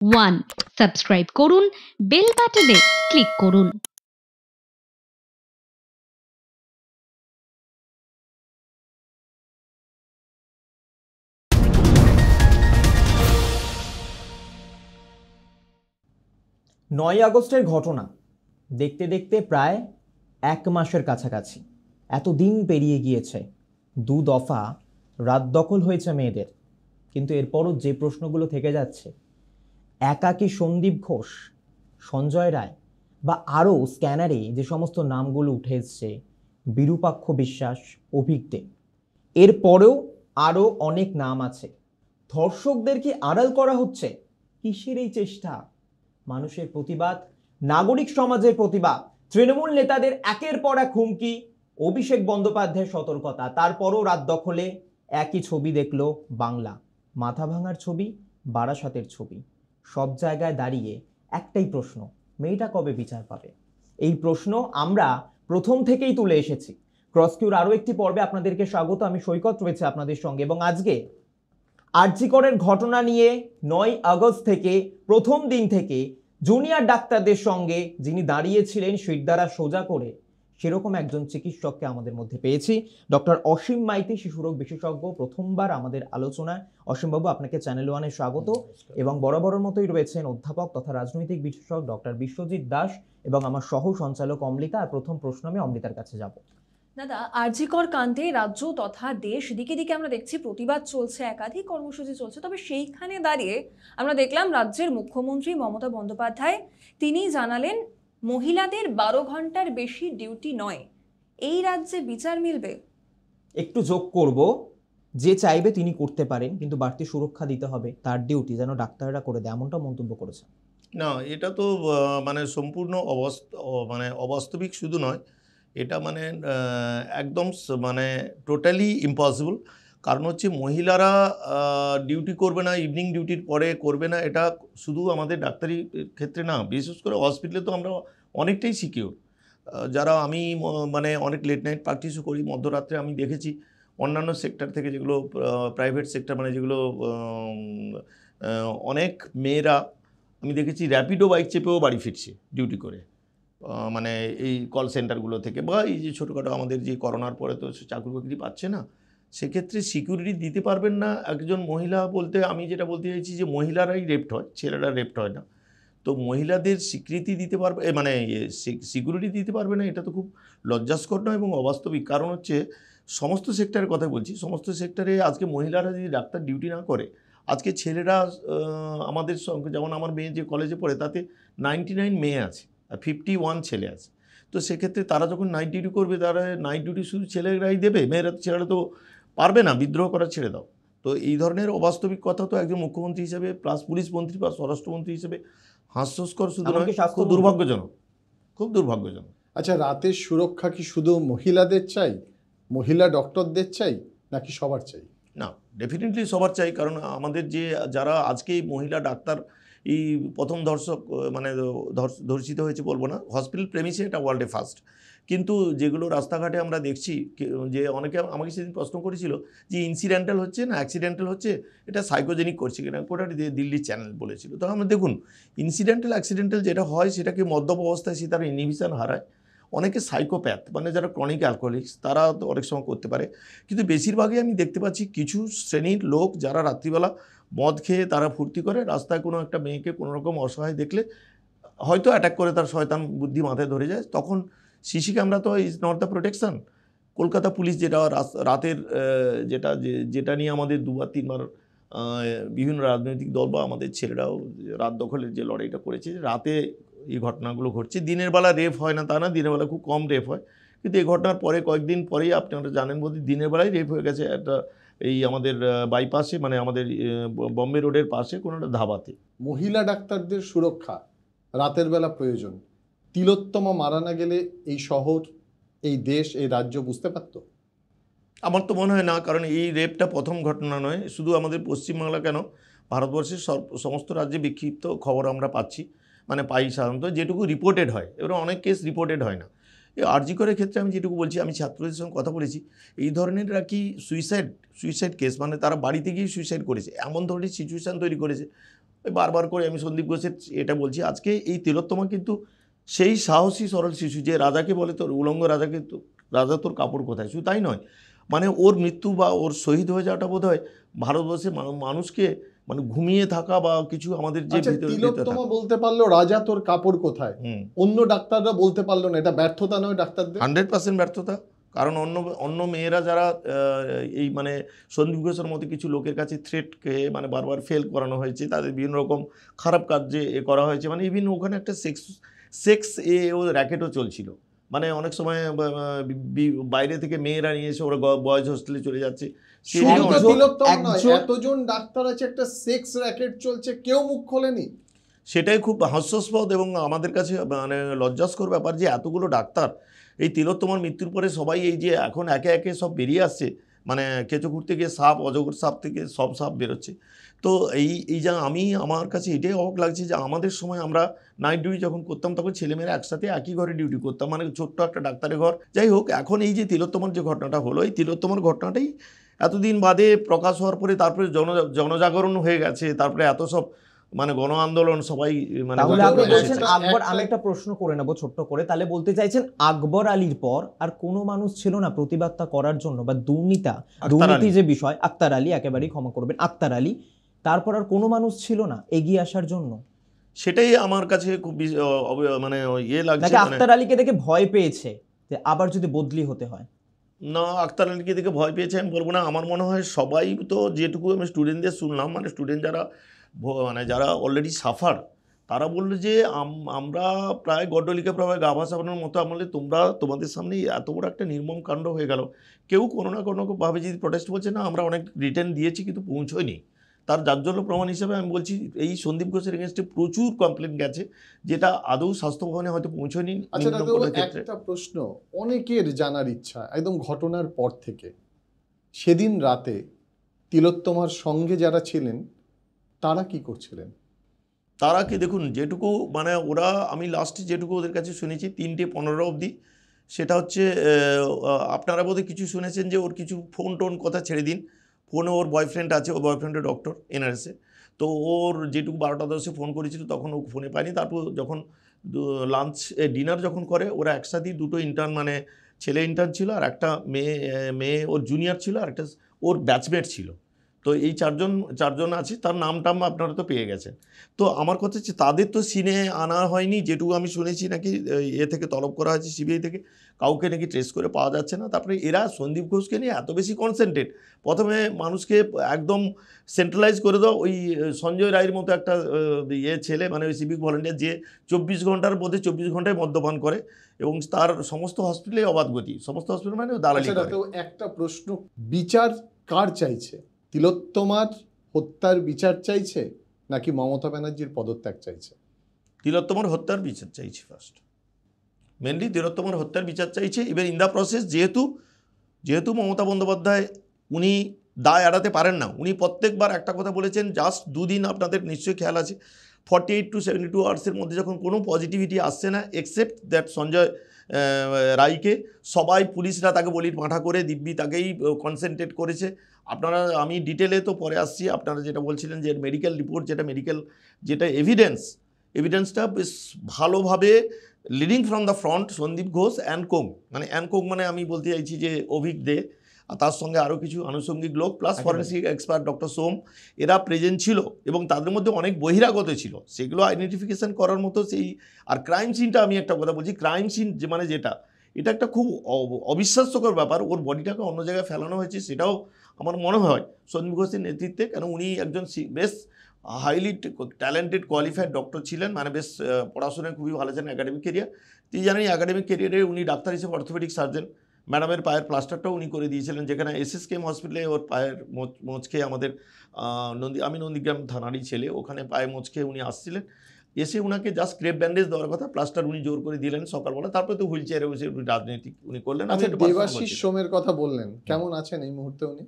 1. Subscribe করুন, bell বাটনে click করুন। নয় আগস্টের ঘটনা দেখতে দেখতে প্রায় 1 মাসের কাছাকাছি এত দিন পেরিয়ে গিয়েছে। 2 দফা রাত দখল হয়েছে মেয়েদের, কিন্তু এরপরও যে প্রশ্নগুলো থেকে যাচ্ছে, একা কি সন্দীপ ঘোষ, সঞ্জয় রায় বা আরও স্ক্যানারে যে সমস্ত নামগুলো উঠে এসছে, বিরূপাক্ষ বিশ্বাস, অভিক দে, এরপরেও আরও অনেক নাম আছে। ধর্ষকদের কি আড়াল করা হচ্ছে? কিসের এই চেষ্টা? মানুষের প্রতিবাদ, নাগরিক সমাজের প্রতিবাদ, তৃণমূল নেতাদের একের পর এক হুমকি, অভিষেক বন্দ্যোপাধ্যায়ের সতর্কতা, তারপরও রাত দখলে একই ছবি দেখলো বাংলা। মাথা ভাঙার ছবি, বারাসাতের ছবি, সব জায়গায় দাঁড়িয়ে একটাই প্রশ্ন, মেয়েটা কবে বিচার পাবে? এই প্রশ্ন আমরা প্রথম থেকেই তুলে এসেছি। ক্রসকিউর আরও একটি পর্বে আপনাদেরকে স্বাগত। আমি সৈকত রয়েছে আপনাদের সঙ্গে, এবং আজকে আরজি করের ঘটনা নিয়ে 9 আগস্ট থেকে প্রথম দিন থেকে জুনিয়র ডাক্তারদের সঙ্গে যিনি দাঁড়িয়েছিলেন শিরদাঁড়া সোজা করে, সেরকম একজন চিকিৎসককে আমাদের মধ্যে পেয়েছি। ডক্টর অসীম মাইতি, শিশুরোগ বিশেষজ্ঞ, প্রথমবার আমাদের আলোচনায়। অসীমবাবু, আপনাকে চ্যানেল ওয়ানে স্বাগত। এবং বরাবরের মতোই রয়েছেন অধ্যাপক তথা রাজনৈতিক বিশ্লেষক ডক্টর বিশ্বজিৎ দাস এবং আমার সহ সঞ্চালক অমৃতা। আর প্রথম প্রশ্ন আমি অমৃতার কাছে যাব। দাদা, আরজি কর কাণ্ডে রাজ্য তথা দেশ দিকে দিকে আমরা দেখছি প্রতিবাদ চলছে, একাধিক কর্মসূচি চলছে। তবে সেইখানে দাঁড়িয়ে আমরা দেখলাম রাজ্যের মুখ্যমন্ত্রী মমতা বন্দ্যোপাধ্যায় তিনি জানালেন মহিলাদের 12 ঘন্টার বেশি ডিউটি নয়। এই রাজ্যে বিচার মিলবে? একটু যোগ করব, যে চাইবে তিনি করতে পারেন, কিন্তু বাড়তি সুরক্ষা দিতে হবে, তার ডিউটি যেন ডাক্তাররা করে দেয়, এমনটা মন্তব্য করেছেন। না, এটা তো মানে সম্পূর্ণ মানে অবাস্তবিক শুধু নয়, এটা মানে একদম মানে টোটালি ইম্পসিবল। কারণ হচ্ছে মহিলারা ডিউটি করবে না, ইভিনিং ডিউটির পরে করবে না, এটা শুধু আমাদের ডাক্তারি ক্ষেত্রে না, বিশেষ করে হসপিটালে তো আমরা অনেকটাই সিকিউর। যারা আমি মানে অনেক লেট নাইট প্র্যাকটিসও করি, মধ্যরাত্রে আমি দেখেছি অন্যান্য সেক্টর থেকে, যেগুলো প্রাইভেট সেক্টর, মানে যেগুলো অনেক মেয়েরা আমি দেখেছি র্যাপিডো বাইক চেপেও বাড়ি ফিরছে ডিউটি করে, মানে এই কল সেন্টারগুলো থেকে, বা এই যে ছোটোখাটো আমাদের যে করোনার পরে তো চাকরি বাকরি পাচ্ছে না, সেক্ষেত্রে সিকিউরিটি দিতে পারবেন না একজন মহিলা। বলতে আমি যেটা বলতে চাইছি যে মহিলারাই রেপ্ট হয়, ছেলেরা রেপ্ট হয় না। তো মহিলাদের স্বীকৃতি দিতে পারবে, মানে সিকিউরিটি দিতে পারবে না, এটা তো খুব লজ্জাস্কর নয় এবং অবাস্তবিক। কারণ হচ্ছে সমস্ত সেক্টরের কথা বলছি, সমস্ত সেক্টরে আজকে মহিলারা যদি ডাক্তার ডিউটি না করে, আজকে ছেলেরা আমাদের সঙ্গে, যেমন আমার মেয়ে যে কলেজে পড়ে তাতে 99 মেয়ে আছে আর 51 ছেলে আছে। তো সেক্ষেত্রে তারা যখন নাইট ডিউটি করবে, তারা নাইট ডিউটি শুধু ছেলেরাই দেবে, ছেলেরা তো পারবে না, বিদ্রোহ করা ছেড়ে দাও। তো এই ধরনের অবাস্তবিক কথা তো একজন মুখ্যমন্ত্রী হিসেবে প্লাস পুলিশ মন্ত্রী বা স্বরাষ্ট্রমন্ত্রী হিসেবে হাস্যস্কর শুধু নয়, খুব দুর্ভাগ্যজনক, খুব দুর্ভাগ্যজনক। আচ্ছা, রাতের সুরক্ষা কি শুধু মহিলাদের চাই, মহিলা ডক্টরদের চাই, নাকি সবার চাই? না, ডেফিনেটলি সবার চাই। কারণ আমাদের যে যারা আজকে মহিলা ডাক্তার এই প্রথম মানে ধর্ষিত হয়েছে বলবো না, হসপিটাল প্রেমিসে এটা ওয়ার্ল্ডে ফার্স্ট। কিন্তু যেগুলো রাস্তাঘাটে আমরা দেখছি, যে অনেকে আমাকে সেদিন প্রশ্ন করেছিল যে ইনসিডেন্টাল হচ্ছে না অ্যাক্সিডেন্টাল হচ্ছে, এটা সাইকোজেনিক করছে কিনা, ওটা দিল্লির চ্যানেল বলেছিল। তো আমরা দেখুন, ইনসিডেন্টাল অ্যাক্সিডেন্টাল যেটা হয়, সেটাকে মদ্যপ অবস্থায় সে তারা ইনহিবিশন হারায়। অনেকে সাইকোপ্যাথ, মানে যারা ক্রনিক অ্যালকোহলিক্স, তারা তো অনেক সময় করতে পারে। কিন্তু বেশিরভাগই আমি দেখতে পাচ্ছি কিছু শ্রেণীর লোক যারা রাত্রিবেলা মদ খেয়ে তারা ফুর্তি করে, রাস্তায় কোনো একটা মেয়েকে কোনোরকম অসহায় দেখলে হয়তো অ্যাটাক করে, তার শয়তান বুদ্ধি মাথায় ধরে যায়। তখন সিসি ক্যামেরা তো is not the protection. Kolkata police যেটা রাতের যেটা নিয়ে আমাদের 2 বার 3 বার বিভিন্ন রাজনৈতিক দল বা আমাদের ছেলেরাও রাত দখলের যে লড়াইটা করেছে, রাতে এই ঘটনাগুলো ঘটছে। দিনের বেলা রেপ হয় না তা না, দিনের বেলা খুব কম রেপ হয়, কিন্তু এই ঘটনার পরে কয়েকদিন পরেই আপনারা জানেন বোধ হয়, দিনের বেলায় রেপ হয়ে গেছে একটা এই আমাদের বাইপাসে, মানে আমাদের বম্বে রোডের পাশে কোনো একটা ধাবাতে। মহিলা ডাক্তারদের সুরক্ষা রাতের বেলা প্রয়োজন। তিলোত্তমা মারা না গেলে এই শহর, এই দেশ, এই রাজ্য বুঝতে পারত? আমার তো মনে হয় না, কারণ এই রেপটা প্রথম ঘটনা নয়, শুধু আমাদের পশ্চিমবাংলা কেন, ভারতবর্ষের সমস্ত রাজ্যে বিক্ষিপ্ত খবর আমরা পাচ্ছি, মানে পাই সাধারণত, যেটুকু রিপোর্টেড হয়। এবার অনেক কেস রিপোর্টেড হয় না। এই আরজি করের ক্ষেত্রে আমি যেটুকু বলছি, আমি ছাত্রদের সঙ্গে কথা বলেছি, এই ধরনের আর কি সুইসাইড কেস, মানে তারা বাড়িতে গিয়ে সুইসাইড করেছে, এমন ধরনের সিচুয়েশান তৈরি করেছে। ওই বারবার করে আমি সন্দীপ ঘোষের এটা বলছি, আজকে এই তিলোত্তমা কিন্তু সেই সাহসী সরল শিশু যে রাজাকে বলে তোর উলঙ্গ রাজাকে, রাজা তোর কাপড় কোথায়, শুধু তাই নয়, মানে ওর মৃত্যু বা ওর শহীদ হয়ে যাওয়াটা বোধ হয় ভারতবর্ষের মানুষকে মানে ঘুমিয়ে থাকা বা কিছু আমাদের যে তিলোত্তমা বলতে পারলো রাজা তোর কাপড় কোথায়, অন্য ডাক্তাররা বলতে পারলো না, এটা ব্যর্থতা নয় ডাক্তারদের? 100% ব্যর্থতা। কারণ অন্য মেয়েরা যারা এই মানে সন্দীপ ঘোষের মতো কিছু লোকের কাছে থ্রেটকে মানে বারবার ফেল করানো হয়েছে, তাদের বিভিন্ন রকম খারাপ কাজে করা হয়েছে, মানে ইভিন ওখানে একটা সেক্স ও র্যাকেটও চলছিল, মানে অনেক সময় বাইরে থেকে মেয়েরা নিয়ে এসে ওরা বয়েজ হোস্টেলে চলে যাচ্ছে। এতজন ডাক্তার আছে, একটা সেক্স র্যাকেট চলছে, কেউ মুখ খোলেনি। সেটাই খুব হাস্যাস্পদ এবং আমাদের কাছে মানে লজ্জাস্কর ব্যাপার যে এতগুলো ডাক্তার এই তিলোত্তমার মৃত্যুর পরে সবাই এই যে এখন একে একে সব বেরিয়ে আসছে, মানে কেঁচো খুঁড়তে গিয়ে সাপ, অজগর সাপ থেকে সব সাপ বেরোচ্ছে। তো এই যা আমার কাছে এটাই অবাক লাগছে যে আমাদের সময় আমরা নাইট ডিউটি যখন করতাম তখন ছেলেমেয়েরা একসাথে একই ঘরে ডিউটি করতাম, মানে ছোট্ট একটা ডাক্তারের ঘর। যাই হোক, এখন এই যে তিলোত্তমার যে ঘটনাটা হলো, এই তিলোত্তমার ঘটনাটাই এতদিন বাদে প্রকাশ হওয়ার পরে তারপরে জনজাগরণ হয়ে গেছে, তারপরে এত সব মানে গণ আন্দোলন সবাই মানে। আকবর, আমি একটা প্রশ্ন করে নেবো ছোট্ট করে, তাহলে বলতে চাইছেন আকবর আলীর পর আর কোনো মানুষ ছিল না প্রতিবাদটা করার জন্য বা দুর্নীতি যে বিষয়, আক্তার আলী, একেবারেই ক্ষমা করবেন, আক্তার আলী, তারপর আর কোনো মানুষ ছিল না এগিয়ে আসার জন্য? সেটাই আমার কাছে খুব মানে ইয়ে লাগছে। আক্তার আলীকে দেখে ভয় পেয়েছে যে আবার যদি বদলি হতে হয়? না, আক্তার আলীকে দেখে ভয় পেয়েছে আমি বলবো না। আমার মনে হয় সবাই তো, যেটুকু আমি স্টুডেন্টদের শুনলাম, মানে স্টুডেন্ট যারা অলরেডি সাফার, তারা বললো যে আমরা প্রায় গড্ডলিকে প্রায় গা ভাসানোর মতো আমলে তোমাদের সামনে এত বড় একটা নির্মম কাণ্ড হয়ে গেল। কেউ কোনো না কোনোভাবে যদি প্রোটেস্ট বলছে না, আমরা অনেক রিটার্ন দিয়েছি কিন্তু পৌঁছয়নি। তার জাজ্জল্য প্রমাণ হিসেবে আমি বলছি এই সন্দীপ ঘোষের এগেনস্টে প্রচুর কমপ্লেন গেছে, যেটা আদৌ স্বাস্থ্য ভবনে হয়তো পৌঁছয়নি। একটা প্রশ্ন অনেকের জানার ইচ্ছা, একদম ঘটনার পর থেকে সেদিন রাতে তিলোত্তমার সঙ্গে যারা ছিলেন তারা কি করছিলেন? তারা কি, দেখুন, যেটুকু মানে ওরা, আমি লাস্টে যেটুকু ওদের কাছে শুনেছি 3:15 অবধি, সেটা হচ্ছে আপনারা বোধহয় কিছু শুনেছেন যে ওর কিছু ফোন টোন কথা ছেড়ে দিন, ফোনে ওর বয়ফ্রেন্ড আছে, ওর বয়ফ্রেন্ডের ডক্টর এনআরএসে, তো ওর যেটুকু 12টা 10-এ ফোন করেছিল তখন ও ফোনে পায়নি। তারপর যখন ডিনার যখন করে, ওরা একসাথেই দুটো ইন্টার্ন, মানে ছেলে ইন্টার্ন ছিল আর একটা মেয়ে ওর জুনিয়র ছিল আর একটা ওর ব্যাচমেট ছিল। তো এই চারজন আছে, তার নাম আপনারা তো পেয়ে গেছেন। তো আমার কথা হচ্ছে তাদের তো সিনে আনা হয়নি, যেটুকু আমি শুনেছি নাকি থেকে তলব করা হয়েছে সিবিআই থেকে, কাউকে নাকি ট্রেস করে পাওয়া যাচ্ছে না। তারপরে এরা সন্দীপ ঘোষকে নিয়ে এত বেশি কনসেন্ট্রেট, প্রথমে মানুষকে একদম সেন্ট্রালাইজ করে দাও। ওই সঞ্জয় রায়ের মতো একটা ছেলে, মানে ওই সিভিক ভলেন্টিয়ার, যে 24 ঘন্টার মধ্যে 24 ঘন্টায় মদ্যপান করে এবং তার সমস্ত হসপিটালে অবাধ গতি, সমস্ত হসপিটাল মানে দালালি করে। একটা প্রশ্ন, বিচার কার চাইছে? তিলোত্তমার হত্যার বিচার চাইছে নাকি মমতা ব্যানার্জির পদত্যাগ চাইছে? তিলোত্তমার হত্যার বিচার চাইছে ফার্স্ট, মেনলি তিলোত্তমার হত্যার বিচার চাইছে। এবার ইন দ্য প্রসেস যেহেতু মমতা বন্দ্যোপাধ্যায় উনি দায় এড়াতে পারেন না, উনি প্রত্যেকবার একটা কথা বলেছেন, জাস্ট 2 দিন আপনাদের নিশ্চয়ই খেয়াল আছে, 48 to 72 আওয়ার্সের মধ্যে যখন কোনো পজিটিভিটি আসছে না, এক্সেপ্ট দ্যাট সঞ্জয় রায়কে, সবাই পুলিশরা তাকে বলির পাঁঠা করে দিব্যি তাকেই কনসেন্ট্রেট করেছে। আমি ডিটেলে তো পরে আসছি, আপনারা যেটা বলছিলেন যে মেডিকেল রিপোর্ট, যেটা এভিডেন্সটা বেশ ভালোভাবে leading from the front Sandeep Ghosh অ্যানকোং, মানে আমি বলতে চাইছি যে অভিক দে, আর তার সঙ্গে আরও কিছু আনুষঙ্গিক লোক প্লাস ফরেন্সিক এক্সপার্ট ডক্টর সোম, এরা প্রেজেন্ট ছিল এবং তাদের মধ্যে অনেক বহিরাগত ছিল, সেগুলো আইডেন্টিফিকেশন করার মতো সেই। আর ক্রাইম সিনটা, আমি একটা কথা বলছি, ক্রাইম সিন যে মানে এটা একটা খুব অবিশ্বাস্যকর ব্যাপার। ওর বডিটাকে অন্য জায়গায় ফেলানো হয়েছে, সেটাও আমার মনে হয় সন্দীপ ঘোষের নেতৃত্বে, কেন উনি একজন বেশ হাইলি ট্যালেন্টেড কোয়ালিফাইড ডক্টর ছিলেন, মানে বেশ পড়াশোনায় খুবই ভালো ছিলেন, একাডেমিক কেরিয়ার। তুই জানেন একাডেমিক কেরিয়ারে উনি ডাক্তার হিসেবে অর্থোপেডিক সার্জন, ম্যাডামের পায়ের প্লাস্টারটাও উনি করে দিয়েছিলেন, যেখানে SSKM হসপিটালে ওর পায়ের মোচ খেয়ে, আমাদের আমি নন্দীগ্রাম থানারই ছেলে, ওখানে পায়ে মোচ খেয়ে উনি আসছিলেন, এসে ওনাকে জাস্ট ক্রেপ ব্যান্ডেজ দেওয়ার কথা, প্লাস্টার উনি জোর করে দিলেন সকালবেলা, তারপরে তো হুইল চেয়ারে বসে রাজনীতিক উনি করলেন। দেবাশিস সোমের কথা বললেন, কেমন আছেন এই মুহূর্তে উনি?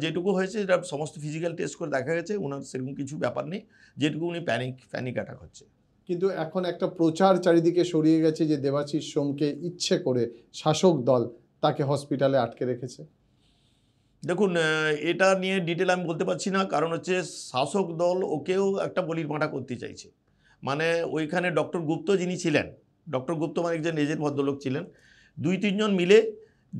যেটুকু হয়েছে এটা সমস্ত ফিজিক্যাল টেস্ট করে দেখা গেছে ওনার সেরকম কিছু ব্যাপার নেই, যেটুকু উনি প্যানিক অ্যাটাক হচ্ছে। কিন্তু এখন একটা প্রচার চারিদিকে ছড়িয়ে গেছে যে দেবাশিস সোমকে ইচ্ছে করে শাসক দল তাকে হসপিটালে আটকে রেখেছে। দেখুন এটা নিয়ে ডিটেল আমি বলতে পারছি না, কারণ হচ্ছে শাসক দল ওকেও একটা বলির পাঁঠা করতে চাইছে। মানে ওইখানে ডক্টর গুপ্ত যিনি ছিলেন, ডক্টর গুপ্ত মানে একজন এজেন্ট ভদ্রলোক ছিলেন, 2-3 জন মিলে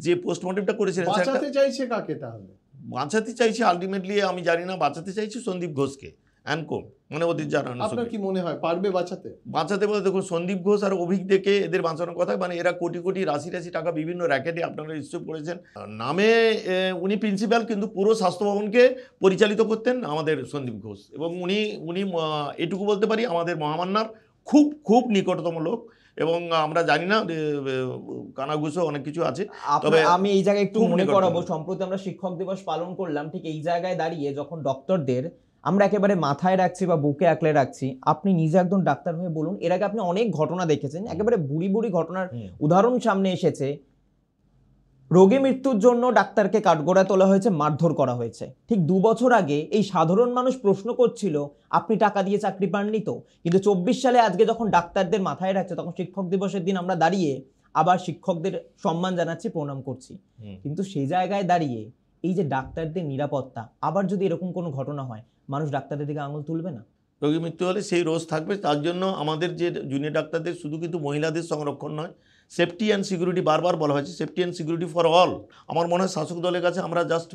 যে পোস্টমর্টমটা করেছিলেন, বাঁচাতে চাইছে কাকে তাহলে? বাঁচাতে চাইছে আলটিমেটলি আমি জানি না, বাঁচাতে চাইছে সন্দীপ ঘোষকে অ্যানকো, মানে ওদের যারা আপনার কি মনে হয় পারবে বাঁচাতে? বাঁচাতে বলে দেখুন সন্দীপ ঘোষ আর অভিক দেখে এদের বাঁচানোর কথা, মানে এরা কোটি কোটি রাশি রাশি টাকা বিভিন্ন র্যাকেটে আপনারা নিশ্চয় করেছেন। নামে উনি প্রিন্সিপাল, কিন্তু পুরো স্বাস্থ্য ভবনকে পরিচালিত করতেন আমাদের সন্দীপ ঘোষ, এবং উনি এটুকু বলতে পারি আমাদের মহামান্নার খুব খুব নিকটতম লোক। এবং আমরা জানি না কানাঘুষো অনেক কিছু আছে, তবে আমি এই জায়গায় একটু খুব মনে নিকটতম। করাবো, সম্প্রতি আমরা শিক্ষক দিবস পালন করলাম, ঠিক এই জায়গায় দাঁড়িয়ে যখন ডক্টরদের আমরা একেবারে মাথায় রাখছি বা বুকে আঁকলে রাখছি, আপনি নিজে একজন ডাক্তার হয়ে বলুন, এর আগে আপনি অনেক ঘটনা দেখেছেন, একেবারে বুড়ি বুড়ি ঘটনার উদাহরণ সামনে এসেছে। রোগী মৃত্যুর জন্য ডাক্তারকে কাঠগড়ায় তোলা হয়েছে, মারধর করা হয়েছে। ঠিক 2 বছর আগে এই সাধারণ মানুষ প্রশ্ন করছিল আপনি টাকা দিয়ে চাকরি পাননি তো, কিন্তু 24 সালে আজকে যখন ডাক্তারদের মাথায় রাখছে, তখন শিক্ষক দিবসের দিন আমরা দাঁড়িয়ে আবার শিক্ষকদের সম্মান জানাচ্ছি, প্রণাম করছি। কিন্তু সেই জায়গায় দাঁড়িয়ে এই যে ডাক্তারদের নিরাপত্তা, আবার যদি এরকম কোনো ঘটনা হয়, মানুষ ডাক্তারদের দিকে আঙুল তুলবে না? রোগী মৃত্যু হলে সেই রোজ থাকবে। তার জন্য আমাদের যে জুনিয়র ডাক্তারদের শুধু কিন্তু মহিলাদের সংরক্ষণ নয়, সেফটি অ্যান্ড সিকিউরিটি বারবার বলা হয়েছে, safety and security for all. আমার মনে হয় শাসক দলের কাছে আমরা জাস্ট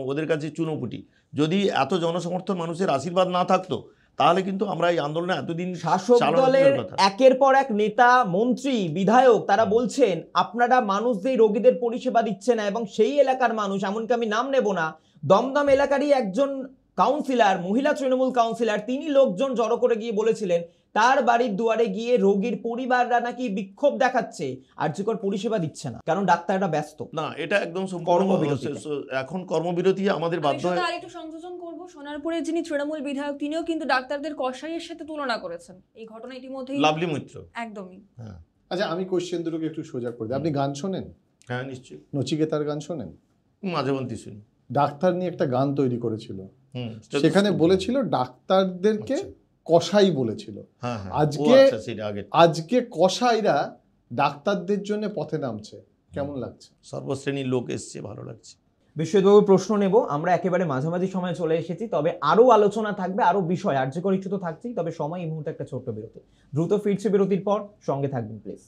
ওদের কাছে চুনোপুটি। যদি এত জনসমর্থন মানুষের আশীর্বাদ না থাকতো, তাহলে কিন্তু আমরা এই আন্দোলনে এতদিন শাসক দলের একের পর এক নেতা, মন্ত্রী, বিধায়ক তারা বলছেন আপনারা মানুষদের, রোগীদের পরিষেবা দিচ্ছে না, এবং সেই এলাকার মানুষ, এমনকি আমি নাম নেব না, দমদম এলাকারই একজন কাউন্সিলর, মহিলা তৃণমূল কাউন্সিলর, তিনি লোকজন জড়ো করে গিয়ে বলেছিলেন তার বাড়ির দুয়ারে গিয়ে রোগীর পরিবাররা নাকি বিক্ষোভ দেখাচ্ছে, আর্যকর পরিষেবা দিচ্ছে না, কারণ ডাক্তাররা ব্যস্ত। না, এটা একদম কর্মবিরতি। এখন কর্মবিরতি আমাদের বাধ্য হয়। আর একটু সংযোজন করব, সোনারপুরের যিনি তৃণমূল বিধায়ক তিনিও কিন্তু ডাক্তারদের কসাইয়ের সাথে তুলনা করেছেন। এই ঘটনা ইতিমধ্যেই লাভলি মৈত্র। একদমই। হ্যাঁ, আচ্ছা, আমি কোশ্চেন দুটোকে একটু সোজা করে দিই। আপনি গান শোনেন? হ্যাঁ নিশ্চয়ই, নচিকেতার গান শোনেন? মাঝে মধ্যে শুনি। ডাক্তার নিয়ে একটা গান তৈরি করেছিল, হুম, সেখানে বলেছিল ডাক্তারদেরকে কসাই বলেছিল। হ্যাঁ হ্যাঁ, আজকে আচ্ছা, সেটা আগে। আজকে কসাইরা ডাক্তারদের জন্য পথে নামছে, কেমন লাগছে? সর্বশ্রেণীর লোক এসছে, ভালো লাগছে। বিশ্বজিৎবাবু, প্রশ্ন নেব, আমরা একেবারে মাঝামাঝি সময় চলে এসেছি, তবে আরো আলোচনা থাকবে, আরো বিষয়, আর্যকর ইস্যু তো থাকছেই, তবে সময় এই মুহূর্তে একটা ছোট্ট বিরতি। দ্রুত ফিরছে বিরতির পর, সঙ্গে থাকবেন প্লিজ।